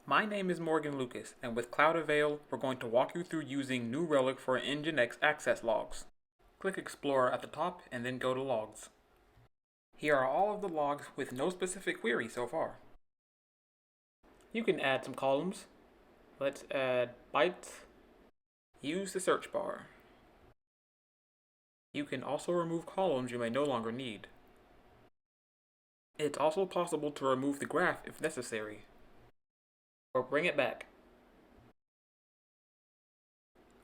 My name is Morgan Lucas, and with Cloud Avail, we're going to walk you through using NewRelic for Nginx access logs. Click Explorer at the top and then go to Logs. Here are all of the logs with no specific query so far. You can add some columns. Let's add bytes. Use the search bar. You can also remove columns you may no longer need. It's also possible to remove the graph if necessary, or bring it back.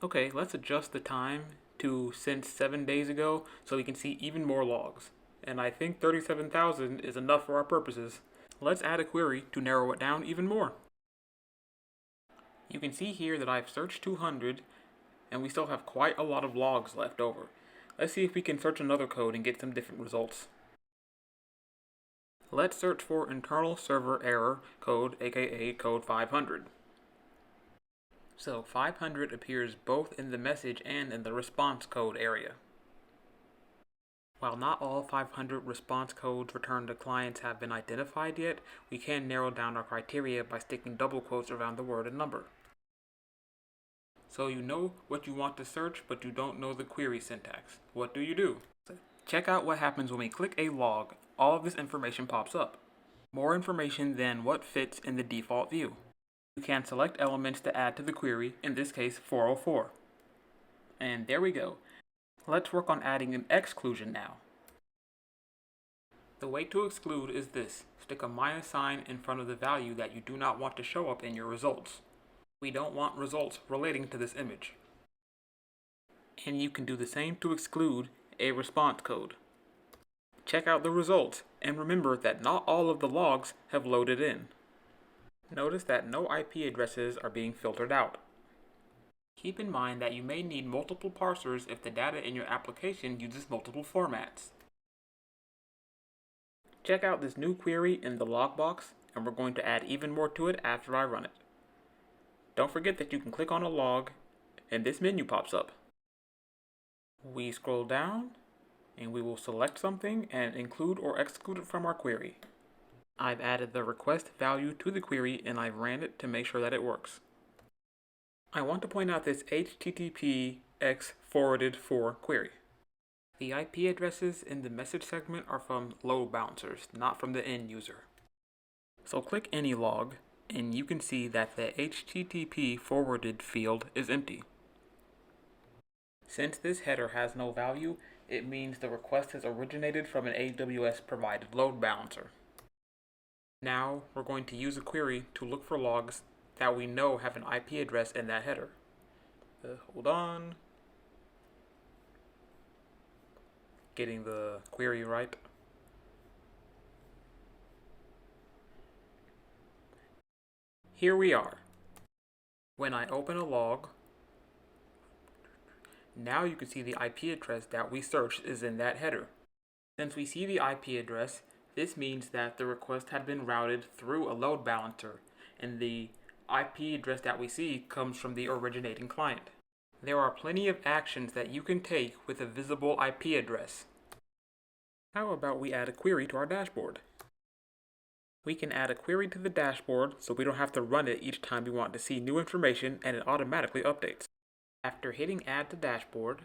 Okay, let's adjust the time to since 7 days ago so we can see even more logs. And I think 37,000 is enough for our purposes. Let's add a query to narrow it down even more. You can see here that I've searched 200 and we still have quite a lot of logs left over. Let's see if we can search another code and get some different results. Let's search for internal server error code, aka code 500. So 500 appears both in the message and in the response code area. While not all 500 response codes returned to clients have been identified yet, we can narrow down our criteria by sticking double quotes around the word and number. So you know what you want to search, but you don't know the query syntax. What do? Check out what happens when we click a log. All of this information pops up. More information than what fits in the default view. You can select elements to add to the query, in this case 404. And there we go. Let's work on adding an exclusion now. The way to exclude is this. Stick a minus sign in front of the value that you do not want to show up in your results. We don't want results relating to this image. And you can do the same to exclude a response code. Check out the results, and remember that not all of the logs have loaded in. Notice that no IP addresses are being filtered out. Keep in mind that you may need multiple parsers if the data in your application uses multiple formats. Check out this new query in the log box, and we're going to add even more to it after I run it. Don't forget that you can click on a log, and this menu pops up. We scroll down, and we will select something and include or exclude it from our query. I've added the request value to the query and I've ran it to make sure that it works. I want to point out this HTTPX forwarded for query. The IP addresses in the message segment are from load balancers, not from the end user. So click any log and you can see that the HTTP forwarded field is empty. Since this header has no value, it means the request has originated from an AWS provided load balancer. Now we're going to use a query to look for logs that we know have an IP address in that header. Hold on. Getting the query right. Here we are. When I open a log, now you can see the IP address that we searched is in that header. Since we see the IP address, this means that the request had been routed through a load balancer, and the IP address that we see comes from the originating client. There are plenty of actions that you can take with a visible IP address. How about we add a query to our dashboard? We can add a query to the dashboard so we don't have to run it each time we want to see new information and it automatically updates. After hitting Add to Dashboard,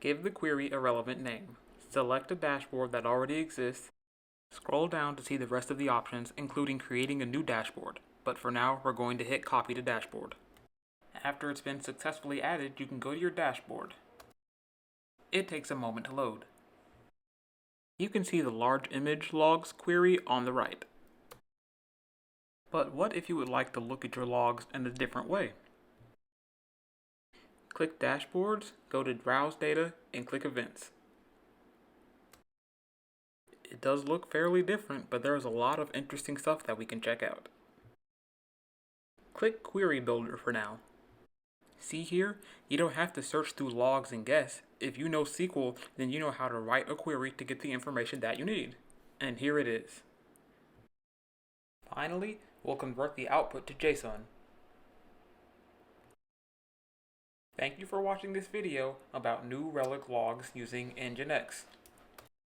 give the query a relevant name. Select a dashboard that already exists. Scroll down to see the rest of the options, including creating a new dashboard. But for now, we're going to hit Copy to Dashboard. After it's been successfully added, you can go to your dashboard. It takes a moment to load. You can see the large image logs query on the right. But what if you would like to look at your logs in a different way? Click Dashboards, go to Browse Data, and click Events. It does look fairly different, but there is a lot of interesting stuff that we can check out. Click Query Builder for now. See here, you don't have to search through logs and guess. If you know SQL, then you know how to write a query to get the information that you need. And here it is. Finally, we'll convert the output to JSON. Thank you for watching this video about NewRelic logs using Nginx.